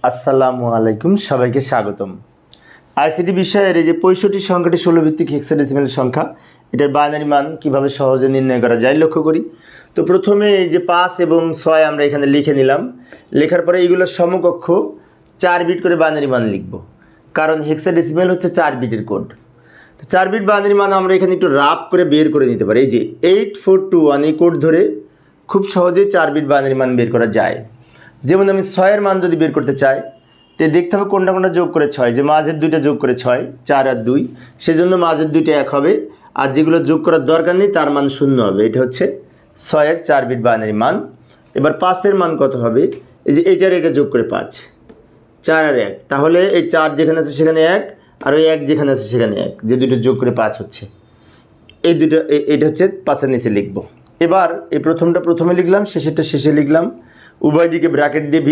আসসালামু আলাইকুম, সবাইকে স্বাগতম। আইসিটি বিষয়ের এই যে 65 সংখ্যাটি 16 ভিত্তিক হেক্সাডেসিমাল সংখ্যা, এটার বাইনারি মান কিভাবে সহজে নির্ণয় করা যায় লক্ষ্য করি। তো প্রথমে এই যে 5 এবং 6 আমরা এখানে লিখে নিলাম। লেখার পরে এইগুলোর সমকক্ষ 4 বিট করে বাইনারি মান লিখব, কারণ হেক্সাডেসিমাল হচ্ছে 4 বিটের কোড। তো 4 বিট বাইনারি মান আমরা এখানে একটু রাফ করে বের করে নিতে পারি। এই যে 8421 এই কোড ধরে খুব সহজেই 4 বিট বাইনারি মান বের করা যায়। যেমন আমি 6-এর মান যদি বের করতে চাই, তো দেখতে হবে কোনটা কোনটা যোগ করে 6, যে মাঝের দুইটা যোগ করে 6, 4 আর 2, সেজন্য মাঝের দুইটা 1 হবে, আর যেগুলো যোগ করার দরকার নেই তার মান 0 হবে। এটা হচ্ছে 6-এর 4 বিট বাইনারি মান। এবার 5-এর মান কত হবে? এই যে এটা যোগ করে 5, 4 আর 1, তাহলে এই 4 যেখানে আছে সেখানে 1, আর ওই 1 যেখানে আছে সেখানে 1, যে দুটো যোগ করে 5 হচ্ছে। এই দুটো এটা হচ্ছে 5-এর নিচে লিখব। এবার এই প্রথমটা প্রথমে লিখলাম, শেষেরটা শেষে লিখলাম, উভয় দিকে ব্র্যাকেট দিয়ে